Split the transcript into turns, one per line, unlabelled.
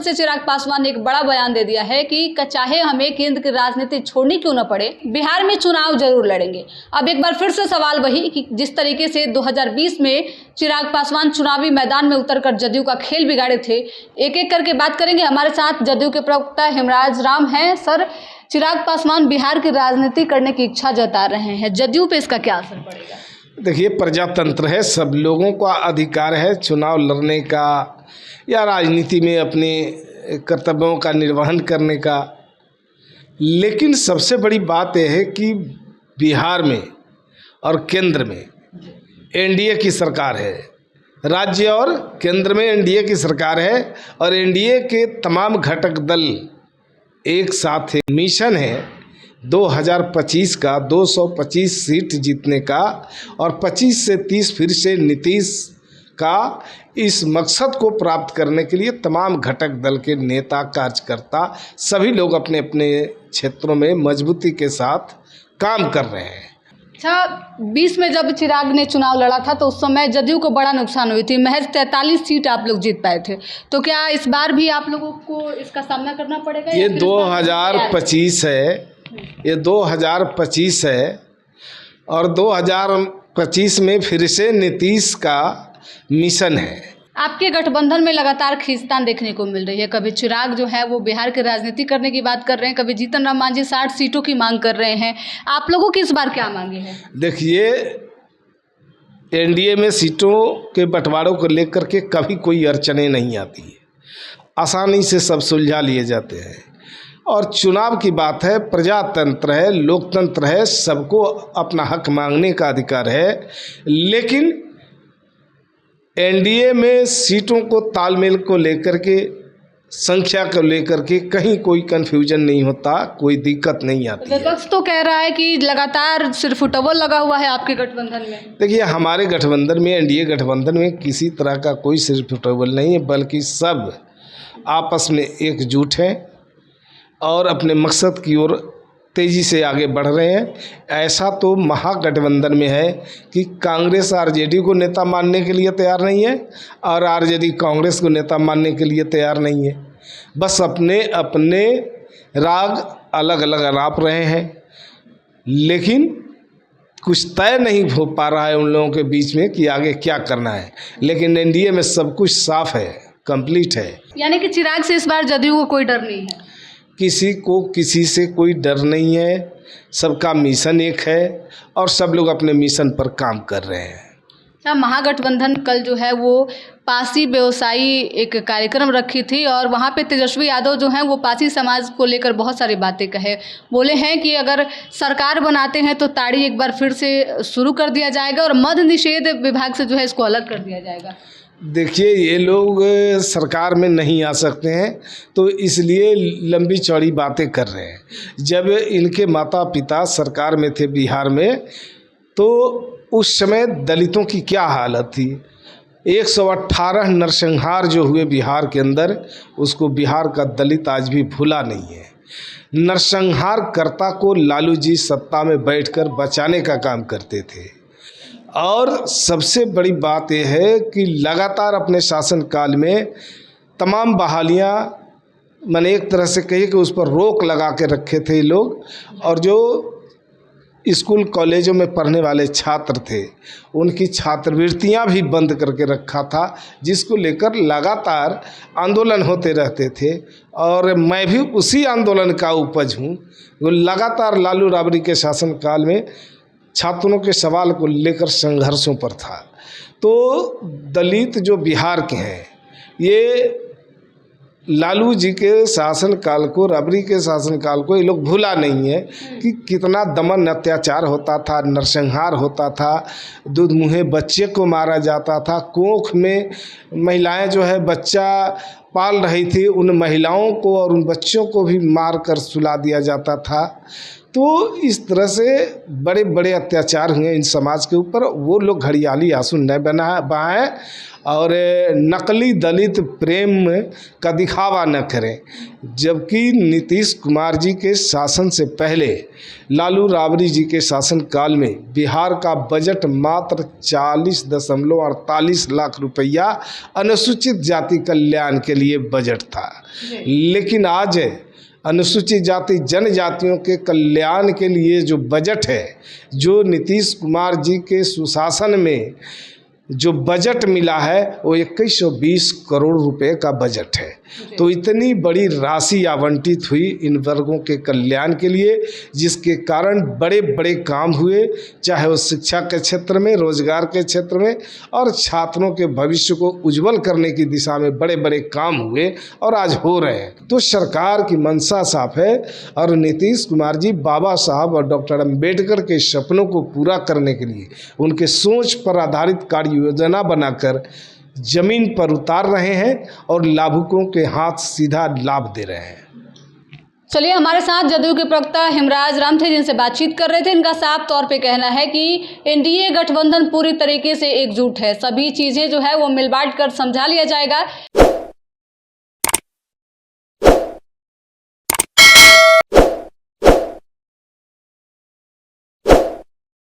से चिराग पासवान ने एक बड़ा बयान दे दिया है कि चाहे हमें केंद्र की राजनीति छोड़नी क्यों न पड़े, बिहार में चुनाव जरूर लड़ेंगे। अब एक बार फिर से सवाल वही कि जिस तरीके से 2020 में चिराग पासवान चुनावी मैदान में उतरकर जदयू का खेल बिगाड़े थे, एक एक करके बात करेंगे। हमारे साथ जदयू के प्रवक्ता हेमराज राम हैं। सर, चिराग पासवान बिहार की राजनीति करने की इच्छा जता रहे हैं, जदयू पे इसका क्या असर पड़ेगा?
देखिए, प्रजातंत्र है, सब लोगों का अधिकार है चुनाव लड़ने का या राजनीति में अपने कर्तव्यों का निर्वहन करने का। लेकिन सबसे बड़ी बात यह है कि बिहार में और केंद्र में एनडीए की सरकार है, राज्य और केंद्र में एनडीए की सरकार है और एनडीए के तमाम घटक दल एक साथ है। मिशन है 2025 का 225 सीट जीतने का और 25 से 30 फिर से नीतीश का। इस मकसद को प्राप्त करने के लिए तमाम घटक दल के नेता, कार्यकर्ता सभी लोग अपने अपने क्षेत्रों में मजबूती के साथ काम कर रहे हैं।
अच्छा, 20 में जब चिराग ने चुनाव लड़ा था तो उस समय जदयू को बड़ा नुकसान हुई थी, महज 43 सीट आप लोग जीत पाए थे। तो क्या इस बार भी आप लोगों को इसका सामना करना पड़ेगा?
ये 2025 है, ये 2025 है और 2025 में फिर से नीतीश का मिशन है।
आपके गठबंधन में लगातार खींचतान देखने को मिल रही है। कभी चिराग जो है वो बिहार की राजनीति करने की बात कर रहे हैं, कभी जीतन राम मांझी 60 सीटों की मांग कर रहे हैं। आप लोगों की इस बार क्या मांगे हैं?
देखिए, एनडीए में सीटों के बंटवारों को लेकर के कभी कोई अड़चने नहीं आती है, आसानी से सब सुलझा लिए जाते हैं। और चुनाव की बात है, प्रजातंत्र है, लोकतंत्र है, सबको अपना हक मांगने का अधिकार है। लेकिन एनडीए में सीटों को तालमेल को लेकर के, संख्या को लेकर के कहीं कोई कंफ्यूजन नहीं होता, कोई दिक्कत नहीं आती।
विपक्ष तो कह रहा है कि लगातार सिर्फ फुटबॉल लगा हुआ है आपके गठबंधन में।
देखिए, हमारे गठबंधन में, एनडीए गठबंधन में किसी तरह का कोई सिर्फ फुटबॉल नहीं है, बल्कि सब आपस में एकजुट हैं और अपने मकसद की ओर तेज़ी से आगे बढ़ रहे हैं। ऐसा तो महागठबंधन में है कि कांग्रेस आरजेडी को नेता मानने के लिए तैयार नहीं है और आरजेडी कांग्रेस को नेता मानने के लिए तैयार नहीं है। बस अपने अपने राग अलग अलग अनाप रहे हैं, लेकिन कुछ तय नहीं हो पा रहा है उन लोगों के बीच में कि आगे क्या करना है। लेकिन एनडीए में सब कुछ साफ है, कंप्लीट है।
यानी कि चिराग से इस बार जदयू को कोई डर नहीं है?
किसी को किसी से कोई डर नहीं है, सबका मिशन एक है और सब लोग अपने मिशन पर काम कर रहे हैं।
अच्छा, महागठबंधन कल जो है वो पासी व्यवसायी एक कार्यक्रम रखी थी और वहाँ पे तेजस्वी यादव जो हैं वो पासी समाज को लेकर बहुत सारी बातें कहे। बोले हैं कि अगर सरकार बनाते हैं तो ताड़ी एक बार फिर से शुरू कर दिया जाएगा और मद्य निषेध विभाग से जो है इसको अलग कर दिया जाएगा।
देखिए, ये लोग सरकार में नहीं आ सकते हैं तो इसलिए लंबी चौड़ी बातें कर रहे हैं। जब इनके माता पिता सरकार में थे बिहार में, तो उस समय दलितों की क्या हालत थी। 118 नरसंहार जो हुए बिहार के अंदर, उसको बिहार का दलित आज भी भूला नहीं है। नरसंहार कर्ता को लालू जी सत्ता में बैठकर बचाने का काम करते थे। और सबसे बड़ी बात यह है कि लगातार अपने शासनकाल में तमाम बहालियाँ, मैंने एक तरह से कही कि उस पर रोक लगा के रखे थे लोग। और जो स्कूल कॉलेजों में पढ़ने वाले छात्र थे, उनकी छात्रवृत्तियां भी बंद करके रखा था, जिसको लेकर लगातार आंदोलन होते रहते थे। और मैं भी उसी आंदोलन का उपज हूँ। वो लगातार लालू राबड़ी के शासनकाल में छात्रों के सवाल को लेकर संघर्षों पर था। तो दलित जो बिहार के हैं, ये लालू जी के शासनकाल को, राबड़ी के शासनकाल को ये लोग भूला नहीं है कि कितना दमन अत्याचार होता था, नरसंहार होता था, दूध मुँहे बच्चे को मारा जाता था, कोख में महिलाएं जो है बच्चा पाल रही थी, उन महिलाओं को और उन बच्चों को भी मार कर सुला दिया जाता था। तो इस तरह से बड़े बड़े अत्याचार हुए इन समाज के ऊपर। वो लोग घड़ियाली आंसू न बहाएं और नकली दलित प्रेम का दिखावा न करें। जबकि नीतीश कुमार जी के शासन से पहले लालू राबड़ी जी के शासनकाल में बिहार का बजट मात्र 40.48 लाख रुपया अनुसूचित जाति कल्याण के लिए बजट था। लेकिन आज अनुसूचित जाति जनजातियों के कल्याण के लिए जो बजट है, जो नीतीश कुमार जी के सुशासन में जो बजट मिला है, वो 2120 करोड़ रुपए का बजट है। तो इतनी बड़ी राशि आवंटित हुई इन वर्गों के कल्याण के लिए, जिसके कारण बड़े बड़े काम हुए, चाहे वो शिक्षा के क्षेत्र में, रोजगार के क्षेत्र में, और छात्रों के भविष्य को उज्जवल करने की दिशा में बड़े बड़े काम हुए और आज हो रहे हैं। तो सरकार की मंशा साफ है और नीतीश कुमार जी बाबा साहब और डॉक्टर अम्बेडकर के सपनों को पूरा करने के लिए उनके सोच पर आधारित कार्य योजना बनाकर जमीन पर उतार रहे हैं और लाभुकों के हाथ सीधा लाभ दे रहे हैं।
चलिए, हमारे साथ जदयू के प्रवक्ता हेमराज राम थे, जिनसे बातचीत कर रहे थे। इनका साफ तौर पे कहना है कि एनडीए गठबंधन पूरी तरीके से एकजुट है, सभी चीज़ें जो है वो मिल बांट कर समझा लिया जाएगा।